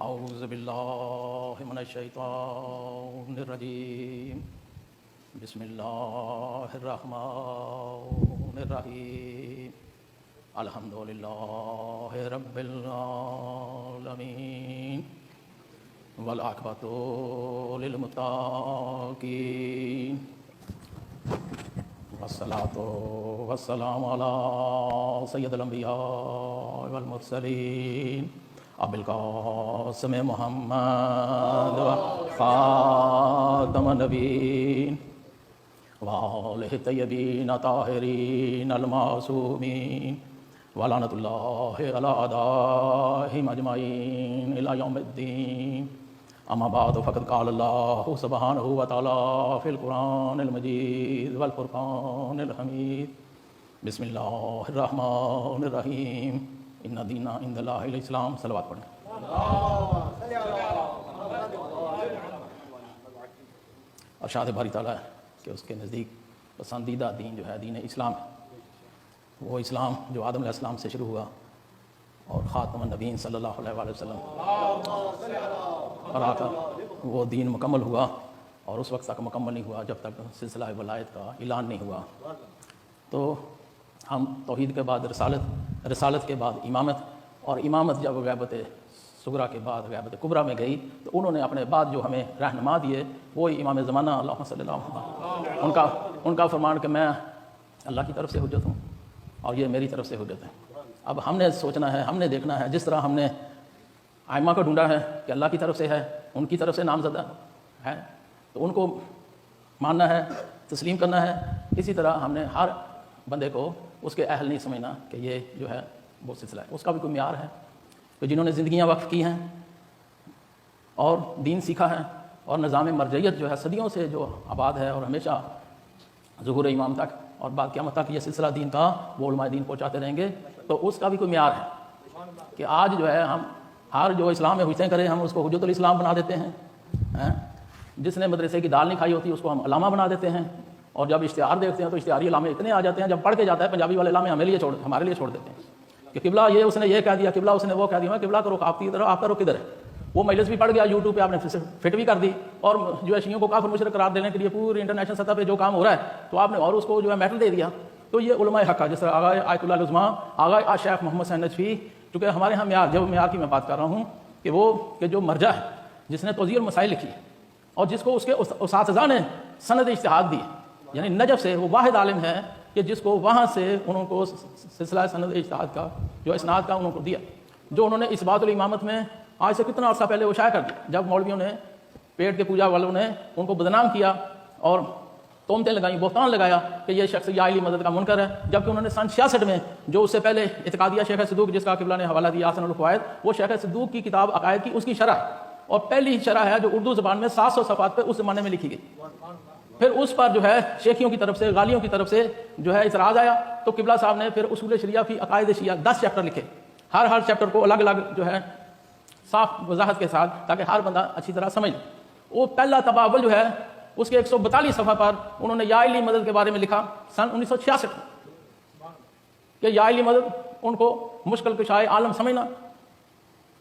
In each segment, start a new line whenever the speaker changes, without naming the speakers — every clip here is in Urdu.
اعوذ باللہ من الشیطان الرجیم بسم اللہ الرحمن الرحیم الحمدللہ رب العالمین والعاقبۃ للمتقین والصلاۃ والسلام علی سید الانبیاء والمرسلین ابو القاسم محمد خاتم النبیین وآلہ الطیبین الطاہرین المعصومین ولعنۃ اللہ علی اعدائہم اجمعین الی یوم الدین اما بعد فقد قال اللہ سبحانہ وتعالی فی القرآن المجید والفرقان الحمید بسم اللہ الرحمن الرحیم ان دین عند اللہ الاسلام. صلوات پڑھیں. ارشاد باری تعالیٰ ہے کہ اس کے نزدیک پسندیدہ دین جو ہے دین اسلام ہے. وہ اسلام جو آدم علیہ السلام سے شروع ہوا اور خاتم النبیین صلی اللہ علیہ وآلہ وسلم پر آ کر وہ دین مکمل ہوا اور اس وقت تک مکمل نہیں ہوا جب تک سلسلہ ولایت کا اعلان نہیں ہوا. تو ہم توحید کے بعد رسالت کے بعد امامت، اور امامت جب غیبت صغریٰ کے بعد غیبت کبریٰ میں گئی تو انہوں نے اپنے بعد جو ہمیں رہنما دیے وہی امام زمانہ اللہم صلی اللہ علیہ وسلم، ان کا فرمان کہ میں اللہ کی طرف سے حجت ہوں اور یہ میری طرف سے حجت ہے. اب ہم نے سوچنا ہے، ہم نے دیکھنا ہے، جس طرح ہم نے ائمہ کو ڈھونڈا ہے کہ اللہ کی طرف سے ہے، ان کی طرف سے نامزدہ ہے تو ان کو ماننا ہے، تسلیم کرنا ہے. اسی طرح ہم نے ہر بندے کو اس کے اہل نہیں سمجھنا کہ یہ جو ہے وہ سلسلہ ہے. اس کا بھی کوئی معیار ہے کہ جنہوں نے زندگیاں وقف کی ہیں اور دین سیکھا ہے اور نظام مرجعیت جو ہے صدیوں سے جو آباد ہے اور ہمیشہ ظہور امام تک اور بعد قیامت تک یہ سلسلہ دین کا وہ علماء دین پہنچاتے رہیں گے. تو اس کا بھی کوئی معیار ہے کہ آج جو ہے ہم ہر جو اسلام میں حجتیں کریں ہم اس کو حجت الاسلام بنا دیتے ہیں. جس نے مدرسے کی دال نہیں کھائی ہوتی اس کو ہم علامہ بنا دیتے ہیں، اور جب اشتہار دیکھتے ہیں تو اشتہاری علامے اتنے آ جاتے ہیں، جب پڑھ کے جاتا ہے پنجابی والے علامے ہمارے لیے چھوڑ دیتے ہیں کہ قبلہ یہ اس نے یہ کہہ دیا، قبلہ اس نے وہ کہہ دیا. قبلہ کا رخ آپ کی طرف، آپ کا رخ کدھر ہے؟ وہ مجلس بھی پڑھ گیا، یوٹیوب پہ آپ نے فٹ بھی کر دی، اور جو ہے شیعوں کو کافر مشرک قرار دینے کے لیے پوری انٹرنیشنل سطح پہ جو کام ہو رہا ہے تو آپ نے اور اس کو جو ہے میٹل دے دیا. تو یہ علماء حق کا، جس طرح آغا آیت اللہ العظمیٰ، آغا شیخ محمد حسین نجفی، چونکہ ہمارے ہاں معیار، جب معیار کی میں بات کر رہا ہوں کہ وہ کہ جو مرجع ہے جس نے توضیح المسائل لکھی اور جس کو اس کے اساتذہ نے سند اجتہاد دی، یعنی نجف سے وہ واحد عالم ہے کہ جس کو وہاں سے انہوں کو سلسلہ سند اجتہاد کا جو اسناد کا انہوں کو دیا، جو انہوں نے اس بات الامامت میں آج سے کتنا عرصہ پہلے وہ شائع کر دیا جب مولویوں نے پیٹ کے پوجا والوں نے ان کو بدنام کیا اور تہمتیں لگائیں، بہتان لگایا کہ یہ شخص یا علی مدد کا منکر ہے، جبکہ انہوں نے سن 66 میں جو اس سے پہلے اعتقادیہ شیخ صدوق جس کا قبلہ نے حوالہ دیا آسن الفوائد، وہ شیخ صدوق کی کتاب عقائد کی اس کی شرح اور پہلی شرح ہے جو اردو زبان میں 700 صفحات پہ اس زمانے میں لکھی گئی. پھر اس پر جو ہے شیخیوں کی طرف سے، غالیوں کی طرف سے جو ہے اعتراض آیا تو قبلہ صاحب نے پھر اصول شریعہ فی عقائد شیعہ 10 چیپٹر لکھے، ہر چیپٹر کو الگ الگ جو ہے صاف وضاحت کے ساتھ تاکہ ہر بندہ اچھی طرح سمجھ. وہ پہلا تباول جو ہے اس کے 142 صفحہ پر انہوں نے یا علی مدد کے بارے میں لکھا سن 1966 کہ یا علی مدد ان کو مشکل کشائے عالم سمجھنا،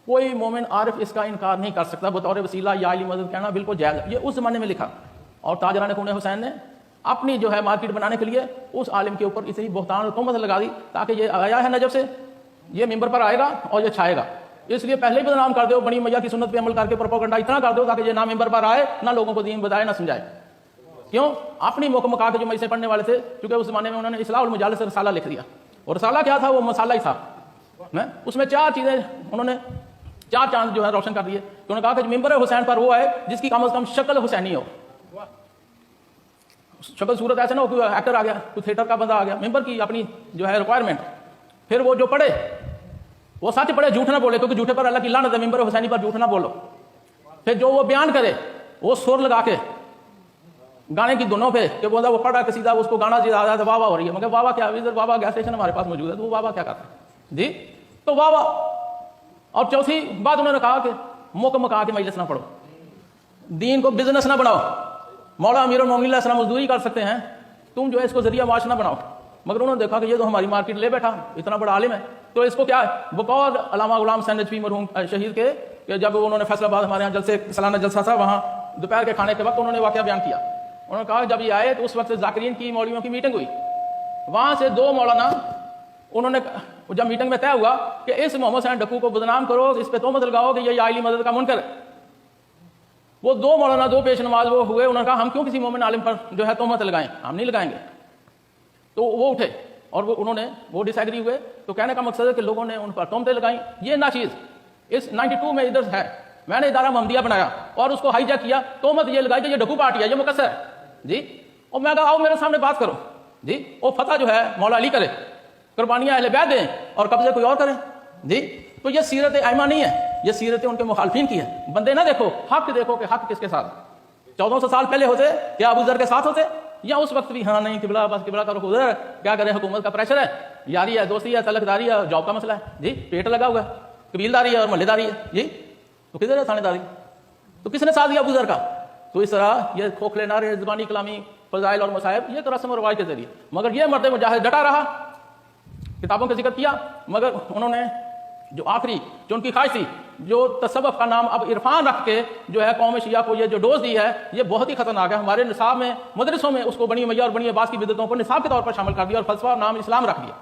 کوئی مومن عارف اس کا انکار نہیں کر سکتا، بطور وسیلہ یا علی مدد کہنا بالکل جائز ہے. یہ اس زمانے میں لکھا اور تاجران خون حسین نے اپنی جو ہے مارکیٹ بنانے کے لیے اس عالم کے اوپر اتنی بہتان اور تہمت لگا دی تاکہ یہ آیا ہے نجف سے، یہ ممبر پر آئے گا اور یہ چھائے گا، اس لیے پہلے ہی بدنام کر دو، بنی میاں کی سنت پہ عمل کر کے پروپیگنڈا اتنا کر دو تاکہ یہ نہ ممبر پر آئے نہ لوگوں کو دین بتائے نہ سمجھائے. کیوں؟ اپنی مکا کے جو مجھ سے پڑھنے والے تھے، کیونکہ اس زمانے میں انہوں نے اصلاح المجالس سے رسالہ لکھ دیا، اور رسالہ کیا تھا؟ وہ مسالہ ہی تھا. اس میں 4 چیزیں انہوں نے 4 چاند جو ہے روشن کر دیے. انہوں نے کہا کہ ممبر حسین پر وہ ہے جس کی کم از کم شکل حسینی ہو، شکل صورت ایسے نہ ہو، کوئی ایکٹر آ گیا، کوئی تھیٹر کا بندہ آ گیا، ممبر کی اپنی جو ہے ریکوائرمنٹ. پھر وہ جو پڑھے وہ سچ پڑھے، جھوٹ نہ بولے، کیونکہ جھوٹے پر اللہ کی لعنت ہے، ممبر حسینی پر جھوٹ نہ بولو. پھر جو وہ بیان کرے وہ سر لگا کے گانے کی دھنوں پہ کہ وہ پڑھا قصیدہ اس کو گانا زیادہ ہے تو واہ واہ ہو رہی ہے، مگر واہ واہ کیا، ادھر واہ واہ گیس اسٹیشن ہمارے پاس موجود ہے تو وہ واہ واہ کیا کرتے ہیں جی، تو واہ واہ. اور چوتھی بات انہوں نے کہا کہ مکا کے مجلس نہ پڑھو، دین کو بزنس نہ بناؤ. مولا امیر المومنین علیہ السلام مزدوری کر سکتے ہیں، تم جو ہے اس کو ذریعہ معاش نہ بناؤ. مگر انہوں نے دیکھا کہ یہ تو ہماری مارکیٹ لے بیٹھا، اتنا بڑا عالم ہے، تو اس کو کیا ہے بقول علامہ غلام حسین نجفی مرحوم شہید کے کہ جب انہوں نے فیصل آباد ہمارے یہاں جلسے سالانہ جلسہ تھا، وہاں دوپہر کے کھانے کے وقت انہوں نے واقعہ بیان کیا. انہوں نے کہا جب یہ آئے تو اس وقت ذاکرین کی مولویوں کی میٹنگ ہوئی، وہاں سے 2 مولانا انہوں نے جب میٹنگ میں طے ہوا کہ اس محمد حسین ڈکو کو بدنام کرو، اس پہ تہمت لگاؤ کہ یہ عائلی مدد کا منکر ہے. وہ 2 مولانا 2 پیش نماز وہ ہوئے، انہوں نے کہا ہم کیوں کسی مومن عالم پر جو ہے تہمت لگائیں، ہم نہیں لگائیں گے. تو وہ اٹھے اور انہوں نے وہ ڈس ایگری ہوئے. تو کہنے کا مقصد ہے کہ لوگوں نے ان پر تہمتیں لگائیں. یہ ناچیز اس 92 میں ادھر ہے، میں نے ادارہ محمدیہ بنایا اور اس کو ہائی جیک کیا، تہمت یہ لگائی کہ یہ ڈکو پارٹی ہے، یہ مقصر ہے جی. اور میں کہا آؤ میرے سامنے بات کرو جی، وہ فتح جو ہے مولا علی کرے، قربانیاں اہل بیت دیں اور قبضے کوئی اور کرے جی. تو یہ سیرت ائمہ نہیں ہے، یہ سیرت ان کے مخالفین کی ہے. بندے نہ دیکھو، حق دیکھو کہ حق کس کے ساتھ. 1400 سال پہلے ہوتے کیا ابو ذر کے ساتھ ہوتے، یا اس وقت بھی ہاں نہیں قبلہ بس قبلہ کا رخ ادھر، کیا کریں حکومت کا پریشر ہے، یاری ہے، دوستی ہے، تعلق داری ہے، جاب کا مسئلہ ہے جی، پیٹ لگا ہوا ہے، قبیلداری ہے اور محلے داری ہے جی. تو کدھر ہے تھانے داری؟ تو کس نے ساتھ دیا ابو ذر کا؟ تو اس طرح یہ کھوکھلے نعرے، زبانی کلامی، فضائل اور مصائب، یہ تو رسم و رواج کے ذریعے. مگر یہ مرد مجاہد ڈٹا رہا، کتابوں کا ذکر کیا، مگر انہوں نے جو آخری جو ان کی خواہش تھی، جو تصوف کا نام اب عرفان رکھ کے جو ہے قوم شیعہ کو یہ جو ڈوز دی ہے، یہ بہت ہی خطرناک ہے. ہمارے نصاب میں مدرسوں میں اس کو بنی امیہ اور بنی عباس کی بدعتوں کو نصاب کے طور پر شامل کر دیا اور فلسفہ نام اسلام رکھ دیا.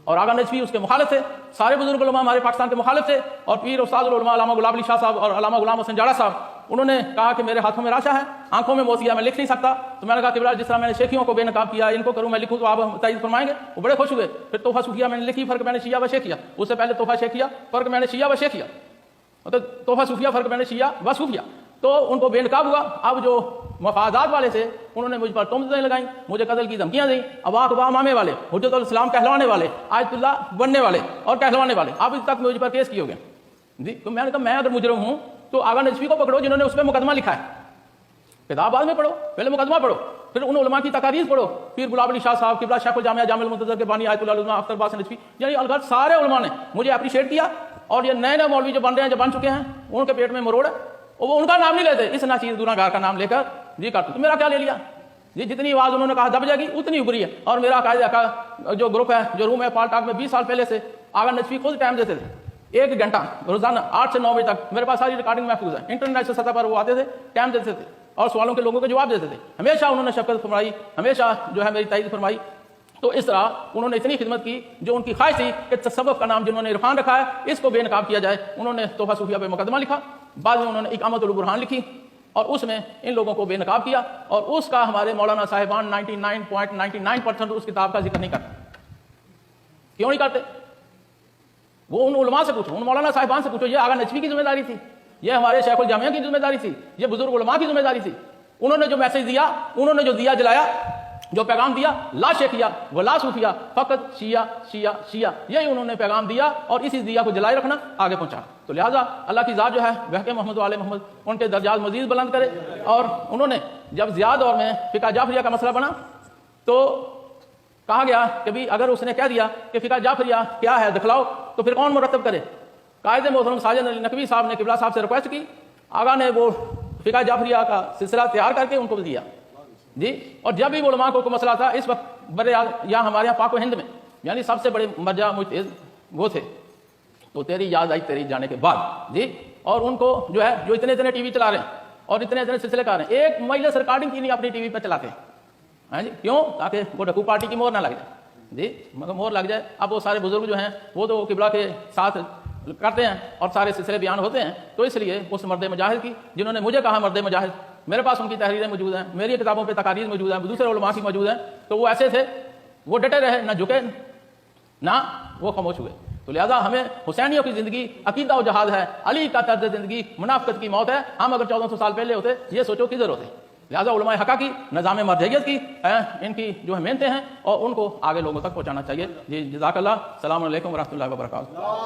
اور آغا نجفی اس کے مخالف تھے، سارے بزرگ علماء ہمارے پاکستان کے مخالف تھے، اور پیر استاد العلماء علامہ غلام علی شاہ صاحب اور علامہ غلام حسین جاڑا صاحب، انہوں نے کہا کہ میرے ہاتھوں میں راشا ہے، آنکھوں میں موتی ہے، میں لکھ نہیں سکتا. تو میں نے کہا کہ جس طرح میں نے شیخیوں کو بے نقاب کیا، ان کو کروں میں لکھوں تو آپ تائید فرمائیں گے؟ وہ بڑے خوش ہوئے. پھر تحفہ صوفیہ میں نے لکھی، فرق میں نے شیعہ و شیخیہ، اس سے پہلے تحفہ شیخیہ، فرق میں نے شیعہ و شیخیہ، تو تحفہ صوفیہ، فرق میں نے شیعہ و صوفیہ. تو ان کو بے نقاب ہوا. اب جو مفادات والے تھے انہوں نے مجھ پر تہمتیں لگائیں، مجھے قتل کی دھمکیاں دیں. اباق و امامے والے، حجت الاسلام کہلوانے والے، آیت اللہ بننے والے اور کہلوانے والے، اب تک مجھ پر کیس کیے ہو گئے جی. تو میں نے کہا میں اگر مجرم ہوں تو آغا نجفی کو پکڑو جنہوں نے اس پہ مقدمہ لکھا ہے. کتاب بعد میں پڑھو، پہلے مقدمہ پڑھو، پھر ان علماء کی تقاریر پڑھو. پیر غلام علی شاہ صاحب، قبلہ شیخ الجامعہ جامع المنتظر کے بانی آیت اللہ علماء اختر باس نجفی، یعنی الغرض سارے علماء نے مجھے اپریشیٹ کیا. اور یہ نئے نئے مولوی جو بن رہے ہیں، جو بن چکے ہیں، ان کے پیٹ میں مروڑ ہے، وہ ان کا نام نہیں لیتے، اس ناچیز گناہ گار کا نام لے کر جی کرتے. تو میرا کیا لے لیا جی؟ جتنی آواز انہوں نے کہا دب جائے گی اتنی ابری ہے. اور میرا قاعدہ کا جو گروپ ہے، جو روم ہے پال ٹاک میں، 20 سال پہلے سے آغا نجفی خود ٹائم دیتے تھے، 1 گھنٹہ روزانہ 8 سے 9 بجے تک. میرے پاس ساری ریکارڈنگ محفوظ ہے، انٹرنیشنل سطح پر وہ آتے تھے، ٹائم دیتے تھے اور سوالوں کے لوگوں کے جواب دیتے تھے. ہمیشہ انہوں نے شفقت فرمائی، ہمیشہ جو ہے میری تائید فرمائی. تو اس طرح انہوں نے اتنی خدمت کی، جو ان کی خواہش تھی کہ تصوف کا نام جنہوں نے عرفان رکھا ہے اس کو بے نقاب کیا جائے. انہوں نے تحفہ صوفیہ پہ مقدمہ لکھا، بعد میں انہوں نے اقامت البرہان لکھی اور اس میں ان لوگوں کو بے نقاب کیا. اور اس کا ہمارے مولانا صاحبان 99.99% اس کتاب کا ذکر نہیں کرتے. کیوں نہیں کرتے؟ وہ ان علماء سے پوچھو، ان مولانا صاحبان سے پوچھو. یہ آغا نجفی کی ذمہ داری تھی، یہ ہمارے شیخ الجامعہ کی ذمہ داری تھی، یہ بزرگ علماء کی ذمہ داری تھی. انہوں نے جو میسج دیا، انہوں نے جو دیا جلایا، جو پیغام دیا، لا شیخیہ ولا صوفیہ، فقط شیعہ شیعہ شیعہ، یہی انہوں نے پیغام دیا اور اسی دیا کو جلائے رکھنا، آگے پہنچا. تو لہٰذا اللہ کی ذات جو ہے بہکے محمد و آل محمد ان کے درجات مزید بلند کرے. اور انہوں نے جب زیاد دور میں فقہ جعفریہ کا مسئلہ بنا تو کہا گیا کہ بھی اگر اس نے کہہ دیا کہ فقہ جعفریہ کیا ہے دکھلاؤ تو پھر کون مرتب کرے؟ قائد محترم ساجد علی نقوی صاحب نے قبلہ صاحب سے ریکویسٹ کی، آغا نے وہ فقہ جعفریہ کا سلسلہ تیار کر کے ان کو دیا جی. اور جب بھی وہ علماء کو مسئلہ تھا، اس وقت برے یا ہمارے یہاں پاک و ہند میں یعنی سب سے بڑے مرجع مجتہد وہ تھے. تو تیری یاد آئی تیری جانے کے بعد جی. اور ان کو جو ہے جو اتنے ٹی وی چلا رہے ہیں اور اتنے سلسلے کر رہے ہیں، ایک مجلس ریکارڈنگ کی نہیں اپنی ٹی وی پہ چلاتے ہیں جی. کیوں؟ تاکہ وہ ڈکو پارٹی کی مہر نہ لگ جائے جی. مگر مہر لگ جائے. اب وہ سارے بزرگ جو ہیں وہ تو قبلہ کے ساتھ کرتے ہیں اور سارے سلسلے بیان ہوتے ہیں. تو اس لیے اس مرد مجاہد کی جنہوں نے مجھے کہا مرد مجاہد، میرے پاس ان کی تحریریں موجود ہیں، میری کتابوں پہ تقاریر موجود ہیں، دوسرے علماء کی موجود ہیں. تو وہ ایسے تھے، وہ ڈٹے رہے، نہ جھکے نہ وہ خاموش ہوئے. تو لہذا ہمیں حسینیوں کی زندگی عقیدہ و جہاد ہے، علی کا طرز زندگی منافقت کی موت ہے. ہم اگر 1400 سال پہلے ہوتے یہ سوچو کدھر ہوتے. لہذا علماء حقہ کی، نظام مرجعیت کی ان کی جو محنتیں ہیں اور ان کو آگے لوگوں تک پہنچانا چاہیے جی. جزاک اللہ. السلام علیکم ورحمۃ اللہ وبرکاتہ.